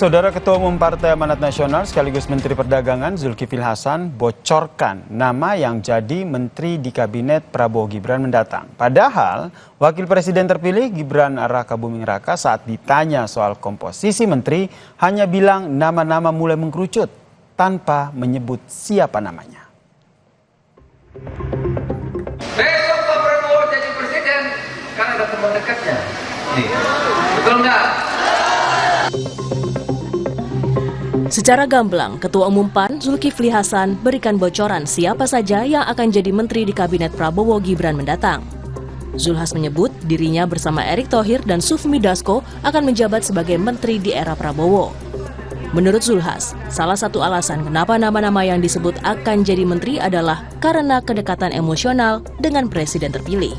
Saudara Ketua Umum Partai Amanat Nasional sekaligus Menteri Perdagangan Zulkifli Hasan bocorkan nama yang jadi menteri di Kabinet Prabowo Gibran mendatang. Padahal Wakil Presiden terpilih Gibran Raka Buming Raka saat ditanya soal komposisi menteri hanya bilang nama-nama mulai mengkerucut tanpa menyebut siapa namanya. Besok Pak Prabowo jadi presiden karena ada teman dekatnya. Betul nggak? Secara gamblang, Ketua Umum PAN Zulkifli Hasan berikan bocoran siapa saja yang akan jadi menteri di Kabinet Prabowo Gibran mendatang. Zulhas menyebut dirinya bersama Erick Thohir dan Sufmi Dasko akan menjabat sebagai menteri di era Prabowo. Menurut Zulhas, salah satu alasan kenapa nama-nama yang disebut akan jadi menteri adalah karena kedekatan emosional dengan presiden terpilih.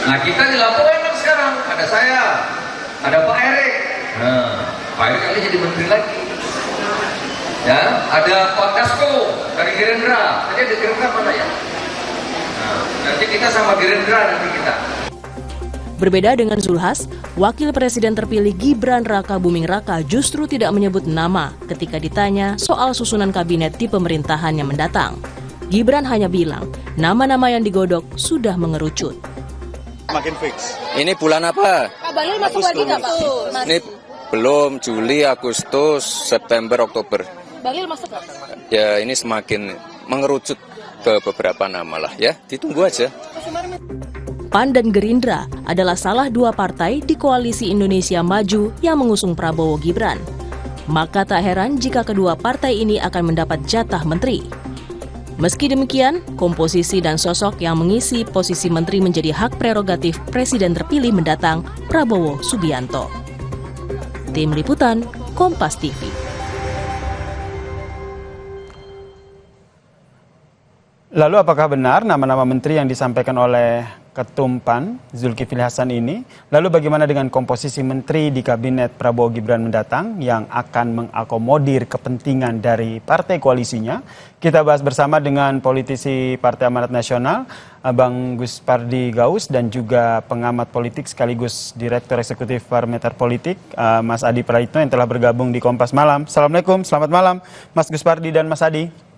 Nah, kita di Lamongan sekarang ada saya, ada Pak Erick. Pak Erick kali jadi menteri lagi. Ya, ada Pak Dasko dari Gerindra. Tadi ada Gerindra mana ya? Nanti kita sama Gerindra nanti kita. Berbeda dengan Zulhas, Wakil Presiden terpilih Gibran Raka Buming Raka justru tidak menyebut nama ketika ditanya soal susunan kabinet di pemerintahan yang mendatang. Gibran hanya bilang, nama-nama yang digodok sudah mengerucut. Makin fix. Ini bulan apa? Pak Bahlil masuk lagi nggak Pak? Ini belum, Juli, Agustus, September, Oktober. Bahlil masuk nggak? Ya ini semakin mengerucut ke beberapa nama lah ya, ditunggu aja. PAN dan Gerindra adalah salah dua partai di Koalisi Indonesia Maju yang mengusung Prabowo Gibran. Maka tak heran jika kedua partai ini akan mendapat jatah menteri. Meski demikian, komposisi dan sosok yang mengisi posisi menteri menjadi hak prerogatif Presiden terpilih mendatang Prabowo Subianto. Tim Liputan, Kompas TV. Lalu apakah benar nama-nama menteri yang disampaikan oleh Ketum PAN Zulkifli Hasan ini? Lalu bagaimana dengan komposisi menteri di Kabinet Prabowo Gibran mendatang yang akan mengakomodir kepentingan dari partai koalisinya? Kita bahas bersama dengan politisi Partai Amanat Nasional, Bang Guspardi Gaus, dan juga pengamat politik sekaligus Direktur Eksekutif Parameter Politik, Mas Adi Praitno yang telah bergabung di Kompas Malam. Assalamualaikum, selamat malam Mas Guspardi dan Mas Adi.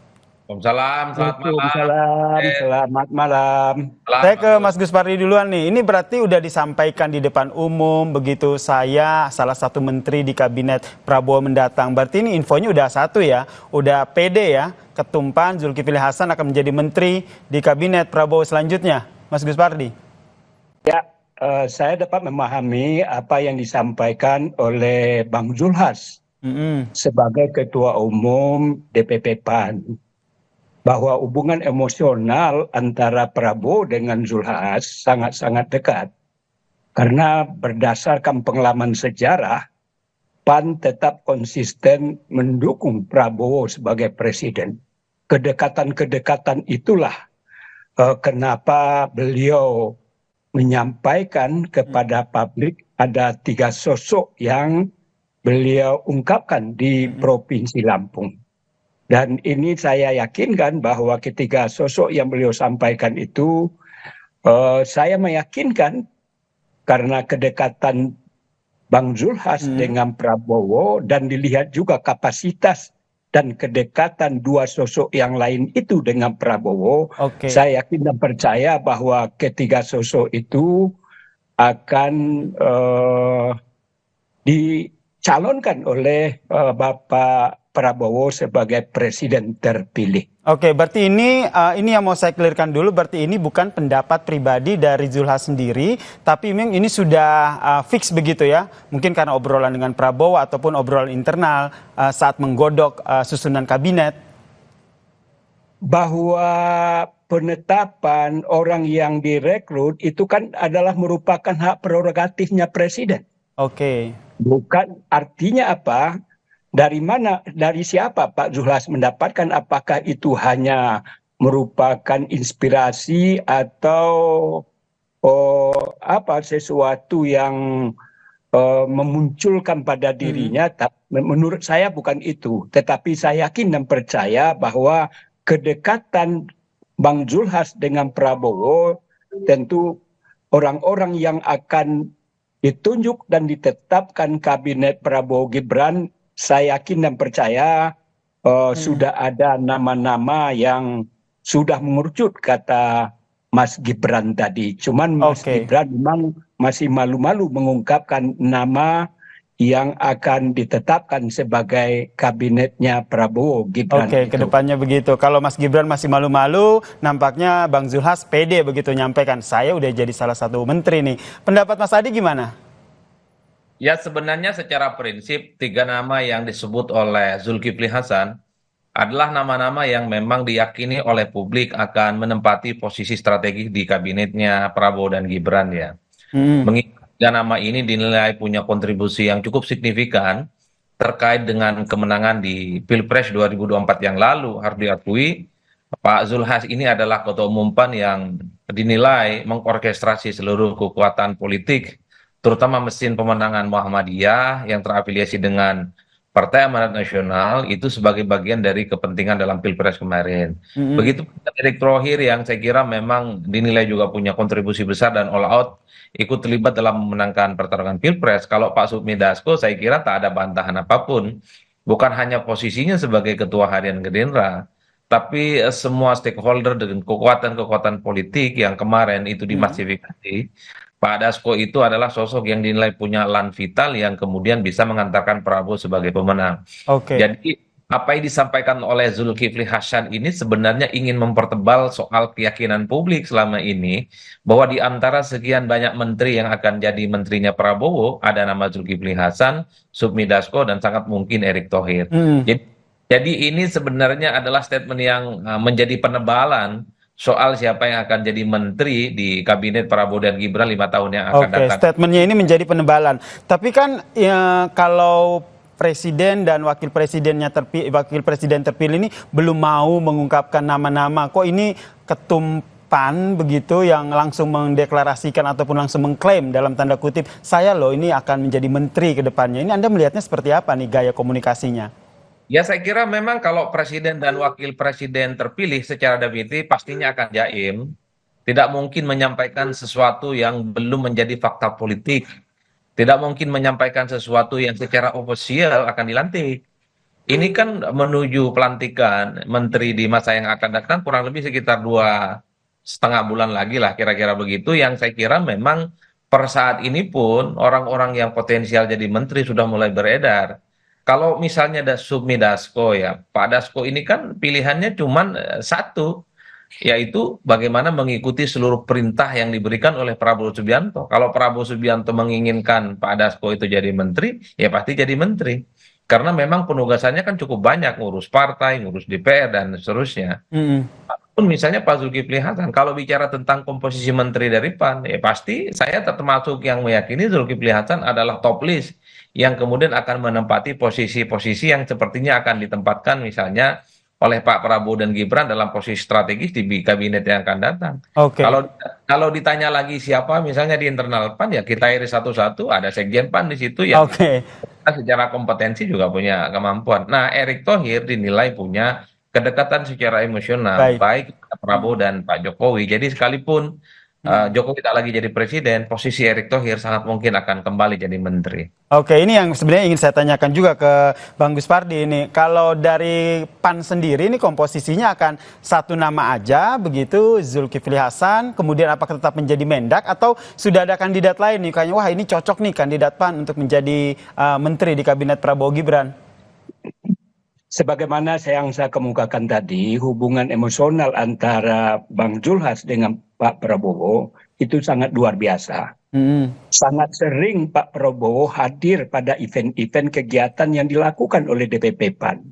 Selamat malam. Saya ke Mas Guspardi duluan nih. Ini berarti udah disampaikan di depan umum begitu saya salah satu menteri di Kabinet Prabowo mendatang. Berarti ini infonya udah satu ya, udah pede ya. Ketum PAN Zulkifli Hasan akan menjadi menteri di Kabinet Prabowo selanjutnya. Mas Guspardi. Ya, saya dapat memahami apa yang disampaikan oleh Bang Zulhas sebagai Ketua Umum DPP PAN. Bahwa hubungan emosional antara Prabowo dengan Zulhas sangat-sangat dekat. Karena berdasarkan pengalaman sejarah, PAN tetap konsisten mendukung Prabowo sebagai presiden. Kedekatan-kedekatan itulah kenapa beliau menyampaikan kepada publik ada 3 sosok yang beliau ungkapkan di Provinsi Lampung. Dan ini saya yakinkan bahwa ketiga sosok yang beliau sampaikan itu, saya meyakinkan karena kedekatan Bang Zulhas dengan Prabowo dan dilihat juga kapasitas dan kedekatan 2 sosok yang lain itu dengan Prabowo, saya yakin dan percaya bahwa ketiga sosok itu akan dicalonkan oleh Bapak Prabowo sebagai presiden terpilih. Oke, berarti ini yang mau saya clearkan dulu, berarti ini bukan pendapat pribadi dari Zulhas sendiri, tapi memang ini sudah fix begitu ya, mungkin karena obrolan dengan Prabowo ataupun obrolan internal saat menggodok susunan kabinet. Bahwa penetapan orang yang direkrut itu kan adalah merupakan hak prerogatifnya presiden. Oke. Bukan artinya apa? Dari mana, dari siapa Pak Zulhas mendapatkan, apakah itu hanya merupakan inspirasi atau sesuatu yang memunculkan pada dirinya? Menurut saya bukan itu, tetapi saya yakin dan percaya bahwa kedekatan Bang Zulhas dengan Prabowo tentu orang-orang yang akan ditunjuk dan ditetapkan kabinet Prabowo Gibran saya yakin dan percaya sudah ada nama-nama yang sudah mengerucut, kata Mas Gibran tadi. Cuman Mas Oke. Gibran memang masih malu-malu mengungkapkan nama yang akan ditetapkan sebagai kabinetnya Prabowo Gibran Oke, itu. kedepannya begitu. Kalau Mas Gibran masih malu-malu, nampaknya Bang Zulhas pede begitu nyampaikan, saya udah jadi salah satu menteri nih. Pendapat Mas Adi gimana? Ya sebenarnya secara prinsip 3 nama yang disebut oleh Zulkifli Hasan adalah nama-nama yang memang diyakini oleh publik akan menempati posisi strategis di kabinetnya Prabowo dan Gibran ya. Hmm. Mengingat 3 nama ini dinilai punya kontribusi yang cukup signifikan terkait dengan kemenangan di Pilpres 2024 yang lalu, harus diakui Pak Zulhas ini adalah ketua umum PAN yang dinilai mengorkestrasi seluruh kekuatan politik, terutama mesin pemenangan Muhammadiyah yang terafiliasi dengan Partai Amanat Nasional itu sebagai bagian dari kepentingan dalam Pilpres kemarin. Begitu Erick Thohir yang saya kira memang dinilai juga punya kontribusi besar dan all out ikut terlibat dalam memenangkan pertarungan Pilpres. Kalau Pak Sufmi Dasko saya kira tak ada bantahan apapun. Bukan hanya posisinya sebagai ketua harian Gerindra, tapi semua stakeholder dengan kekuatan-kekuatan politik yang kemarin itu dimasifikasi. Pak Dasko itu adalah sosok yang dinilai punya lan vital yang kemudian bisa mengantarkan Prabowo sebagai pemenang. Oke. Jadi apa yang disampaikan oleh Zulkifli Hasan ini sebenarnya ingin mempertebal soal keyakinan publik selama ini bahwa di antara sekian banyak menteri yang akan jadi menterinya Prabowo ada nama Zulkifli Hasan, Sufmi Dasko dan sangat mungkin Erick Thohir. Jadi ini sebenarnya adalah statement yang menjadi penebalan soal siapa yang akan jadi menteri di kabinet Prabowo dan Gibran 5 tahun yang akan Oke, datang. statementnya ini menjadi penebalan. Tapi kan ya, kalau presiden dan wakil presiden terpilih ini belum mau mengungkapkan nama-nama, kok ini ketum PAN begitu yang langsung mendeklarasikan ataupun langsung mengklaim dalam tanda kutip, saya loh ini akan menjadi menteri ke depannya. Ini Anda melihatnya seperti apa nih gaya komunikasinya? Ya saya kira memang kalau presiden dan wakil presiden terpilih secara definitif pastinya akan jaim. Tidak mungkin menyampaikan sesuatu yang belum menjadi fakta politik. Tidak mungkin menyampaikan sesuatu yang secara ofisial akan dilantik. Ini kan menuju pelantikan menteri di masa yang akan datang kurang lebih sekitar 2,5 bulan lagi lah kira-kira begitu. Yang saya kira memang per saat ini pun orang-orang yang potensial jadi menteri sudah mulai beredar. Kalau misalnya ada Sufmi Dasko ya, Pak Dasko ini kan pilihannya cuma satu, yaitu bagaimana mengikuti seluruh perintah yang diberikan oleh Prabowo Subianto. Kalau Prabowo Subianto menginginkan Pak Dasko itu jadi menteri, ya pasti jadi menteri. Karena memang penugasannya kan cukup banyak, ngurus partai, ngurus DPR, dan seterusnya. Pun misalnya Pak Zulkifli Hasan, kalau bicara tentang komposisi menteri dari PAN, ya pasti saya termasuk yang meyakini Zulkifli Hasan adalah top list yang kemudian akan menempati posisi-posisi yang sepertinya akan ditempatkan misalnya oleh Pak Prabowo dan Gibran dalam posisi strategis di kabinet yang akan datang. Oke. Kalau ditanya lagi siapa misalnya di internal PAN ya kita iris satu-satu, ada sekjen PAN di situ yang Oke. secara kompetensi juga punya kemampuan. Nah, Erick Thohir dinilai punya kedekatan secara emosional baik Prabowo dan Pak Jokowi. Jadi sekalipun Jokowi tak lagi jadi presiden, posisi Erick Thohir sangat mungkin akan kembali jadi menteri. Oke, ini yang sebenarnya ingin saya tanyakan juga ke Bang Gus Pardi ini. Kalau dari PAN sendiri ini komposisinya akan satu nama aja begitu, Zulkifli Hasan, kemudian apakah tetap menjadi Mendak atau sudah ada kandidat lain nih kayaknya wah ini cocok nih kandidat PAN untuk menjadi menteri di kabinet Prabowo Gibran? Sebagaimana yang saya kemukakan tadi, hubungan emosional antara Bang Zulhas dengan Pak Prabowo itu sangat luar biasa. Sangat sering Pak Prabowo hadir pada event-event kegiatan yang dilakukan oleh DPP PAN.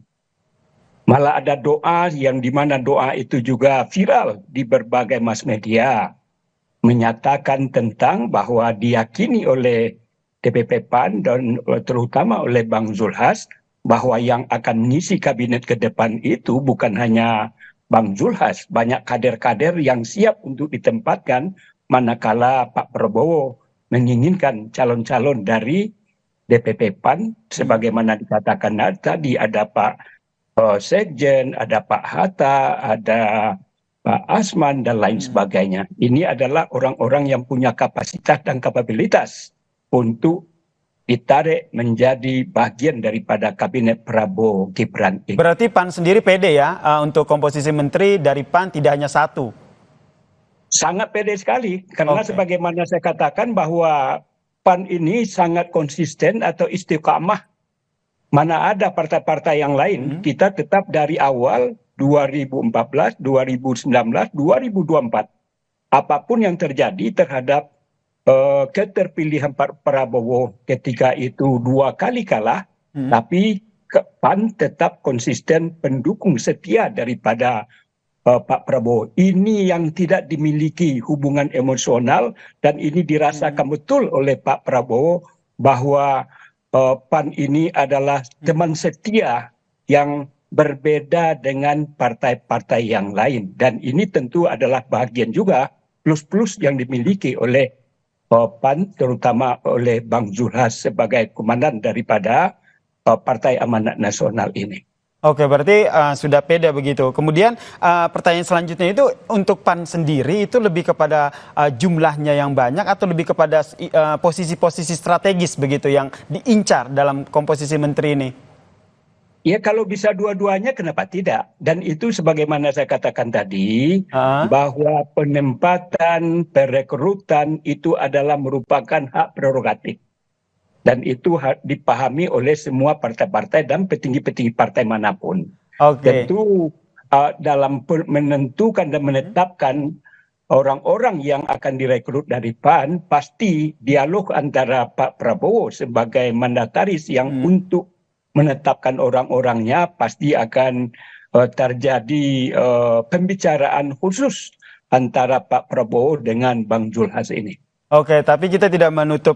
Malah ada doa yang dimana doa itu juga viral di berbagai mass media. Menyatakan tentang bahwa diyakini oleh DPP PAN dan terutama oleh Bang Zulhas bahwa yang akan mengisi kabinet ke depan itu bukan hanya Bang Zulhas, banyak kader-kader yang siap untuk ditempatkan manakala Pak Prabowo menginginkan calon-calon dari DPP PAN, sebagaimana dikatakan tadi ada Pak Sekjen, ada Pak Hatta, ada Pak Asman, dan lain sebagainya. Ini adalah orang-orang yang punya kapasitas dan kapabilitas untuk ditarik menjadi bagian daripada kabinet Prabowo Gibran ini. Berarti PAN sendiri pede ya untuk komposisi menteri dari PAN tidak hanya satu. Sangat pede sekali, karena Oke. sebagaimana saya katakan bahwa PAN ini sangat konsisten atau istiqamah. Mana ada partai-partai yang lain, kita tetap dari awal 2014, 2019, 2024. Apapun yang terjadi terhadap keterpilihan Pak Prabowo ketika itu 2 kali kalah, tapi PAN tetap konsisten pendukung setia daripada Pak Prabowo. Ini yang tidak dimiliki hubungan emosional, dan ini dirasakan betul oleh Pak Prabowo bahwa PAN ini adalah teman setia yang berbeda dengan partai-partai yang lain. Dan ini tentu adalah bagian juga plus-plus yang dimiliki oleh PAN, terutama oleh Bang Zulhas sebagai komandan daripada Partai Amanat Nasional ini. Oke, berarti sudah pede begitu. Kemudian pertanyaan selanjutnya itu untuk PAN sendiri itu lebih kepada jumlahnya yang banyak atau lebih kepada posisi-posisi strategis begitu yang diincar dalam komposisi menteri ini? Ya, kalau bisa dua-duanya kenapa tidak? Dan itu sebagaimana saya katakan tadi, bahwa penempatan, perekrutan itu adalah merupakan hak prerogatif. Dan itu dipahami oleh semua partai-partai dan petinggi-petinggi partai manapun. Tentu dalam menentukan dan menetapkan orang-orang yang akan direkrut dari PAN, pasti dialog antara Pak Prabowo sebagai mandataris yang untuk menetapkan orang-orangnya pasti akan terjadi pembicaraan khusus antara Pak Prabowo dengan Bang Zulhas ini. Oke, tapi kita tidak menutup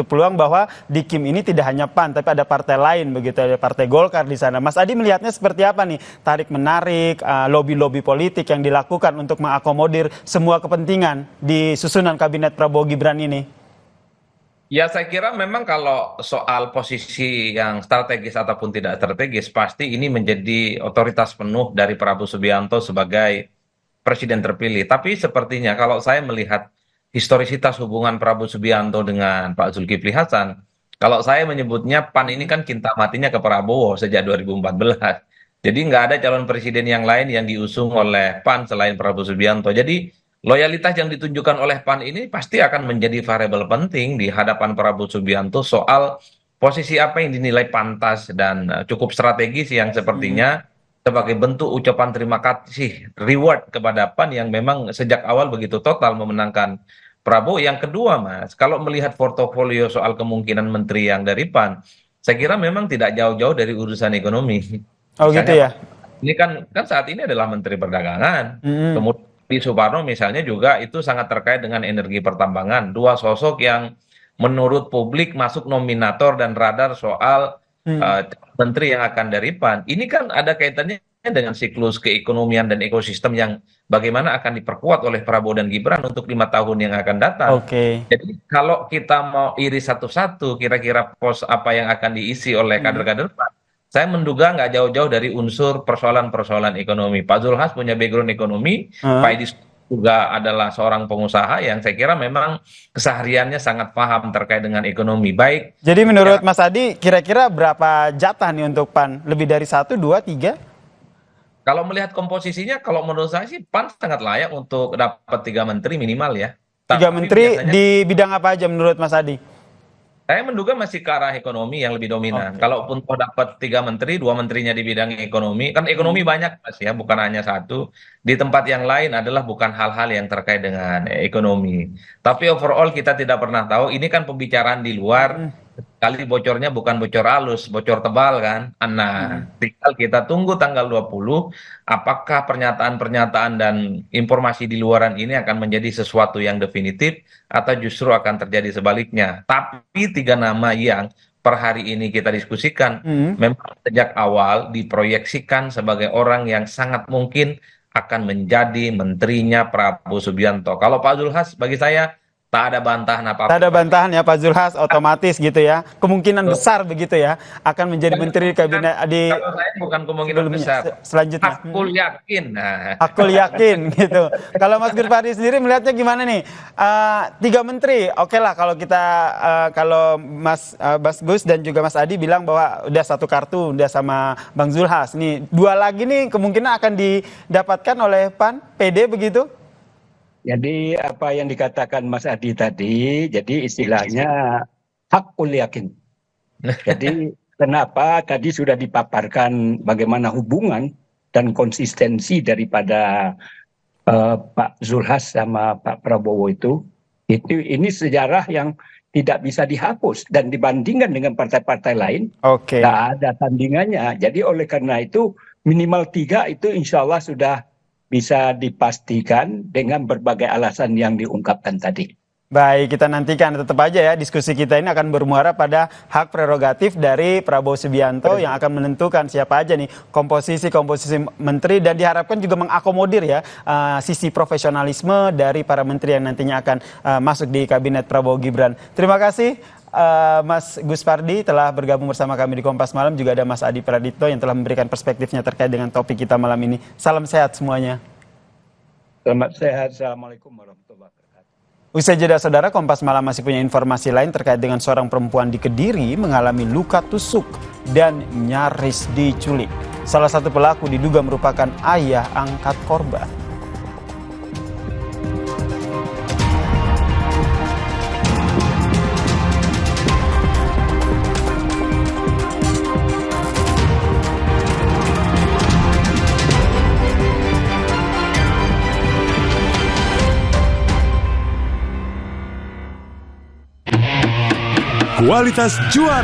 peluang bahwa di Kim ini tidak hanya PAN, tapi ada partai lain begitu, ada Partai Golkar di sana. Mas Adi melihatnya seperti apa nih? Tarik menarik, lobby-lobby politik yang dilakukan untuk mengakomodir semua kepentingan di susunan kabinet Prabowo Gibran ini. Ya, saya kira memang kalau soal posisi yang strategis ataupun tidak strategis, pasti ini menjadi otoritas penuh dari Prabowo Subianto sebagai presiden terpilih. Tapi sepertinya kalau saya melihat historisitas hubungan Prabowo Subianto dengan Pak Zulkifli Hasan, kalau saya menyebutnya PAN ini kan cinta matinya ke Prabowo sejak 2014. Jadi nggak ada calon presiden yang lain yang diusung oleh PAN selain Prabowo Subianto. Jadi loyalitas yang ditunjukkan oleh PAN ini pasti akan menjadi variabel penting di hadapan Prabowo Subianto soal posisi apa yang dinilai pantas dan cukup strategis yang sepertinya sebagai bentuk ucapan terima kasih, reward kepada PAN yang memang sejak awal begitu total memenangkan Prabowo. Yang kedua, Mas, kalau melihat portofolio soal kemungkinan menteri yang dari PAN, saya kira memang tidak jauh-jauh dari urusan ekonomi. Oh gitu ya? Ini kan saat ini adalah Menteri Perdagangan. Kemudian di Suparno misalnya juga itu sangat terkait dengan energi pertambangan. Dua sosok yang menurut publik masuk nominator dan radar soal menteri yang akan dari PAN. Ini kan ada kaitannya dengan siklus keekonomian dan ekosistem yang bagaimana akan diperkuat oleh Prabowo dan Gibran untuk 5 tahun yang akan datang. Jadi kalau kita mau iris satu-satu kira-kira pos apa yang akan diisi oleh kader-kader PAN, saya menduga nggak jauh-jauh dari unsur persoalan-persoalan ekonomi. Pak Zulhas punya background ekonomi, Pak Edi juga adalah seorang pengusaha yang saya kira memang kesehariannya sangat paham terkait dengan ekonomi. Baik. Jadi menurut Mas Adi, kira-kira berapa jatah nih untuk PAN? Lebih dari 1, 2, 3? Kalau melihat komposisinya, kalau menurut saya sih PAN sangat layak untuk dapat 3 menteri minimal ya. 3 menteri di bidang apa aja menurut Mas Adi? Saya menduga masih ke arah ekonomi yang lebih dominan. Kalaupun toh dapat 3 menteri, 2 menterinya di bidang ekonomi, kan ekonomi banyak Mas ya, bukan hanya satu. Di tempat yang lain adalah bukan hal-hal yang terkait dengan ekonomi. Tapi overall kita tidak pernah tahu, ini kan pembicaraan di luar, kali bocornya bukan bocor halus, bocor tebal kan. Nah, tinggal kita tunggu tanggal 20, apakah pernyataan-pernyataan dan informasi di luaran ini akan menjadi sesuatu yang definitif atau justru akan terjadi sebaliknya. Tapi 3 nama yang per hari ini kita diskusikan memang sejak awal diproyeksikan sebagai orang yang sangat mungkin akan menjadi menterinya Prabowo Subianto. Kalau Pak Zulhas bagi saya tak ada bantahan apa-apa. Tak ada bantahan ya Pak Zulhas, otomatis gitu ya. Kemungkinan besar begitu ya akan menjadi menteri di kabinet di Kalau saya bukan kemungkinan besar. selanjutnya. Hakul yakin. Nah. Aku yakin gitu. Kalau Mas Gurpardi sendiri melihatnya gimana nih? 3 menteri, oke lah kalau kita kalau Mas Gus dan juga Mas Adi bilang bahwa udah satu kartu udah sama Bang Zulhas. Nih 2 lagi nih kemungkinan akan didapatkan oleh PAN, PD begitu? Jadi apa yang dikatakan Mas Adi tadi, jadi istilahnya hakul yakin. Jadi kenapa tadi sudah dipaparkan bagaimana hubungan dan konsistensi daripada Pak Zulhas sama Pak Prabowo itu ini sejarah yang tidak bisa dihapus dan dibandingkan dengan partai-partai lain, Oke. nggak ada tandingannya. Jadi oleh karena itu minimal 3 itu insya Allah sudah bisa dipastikan dengan berbagai alasan yang diungkapkan tadi. Baik, kita nantikan tetap aja ya diskusi kita ini akan bermuara pada hak prerogatif dari Prabowo Subianto yang akan menentukan siapa aja nih komposisi menteri dan diharapkan juga mengakomodir ya sisi profesionalisme dari para menteri yang nantinya akan masuk di kabinet Prabowo Gibran. Terima kasih Mas Gus Pardi telah bergabung bersama kami di Kompas Malam, juga ada Mas Adi Pradipto yang telah memberikan perspektifnya terkait dengan topik kita malam ini. Salam sehat semuanya. Selamat sehat. Assalamualaikum warahmatullahi wabarakatuh. Usai jeda saudara, Kompas Malam masih punya informasi lain terkait dengan seorang perempuan di Kediri mengalami luka tusuk dan nyaris diculik. Salah satu pelaku diduga merupakan ayah angkat korban. Kualitas juara.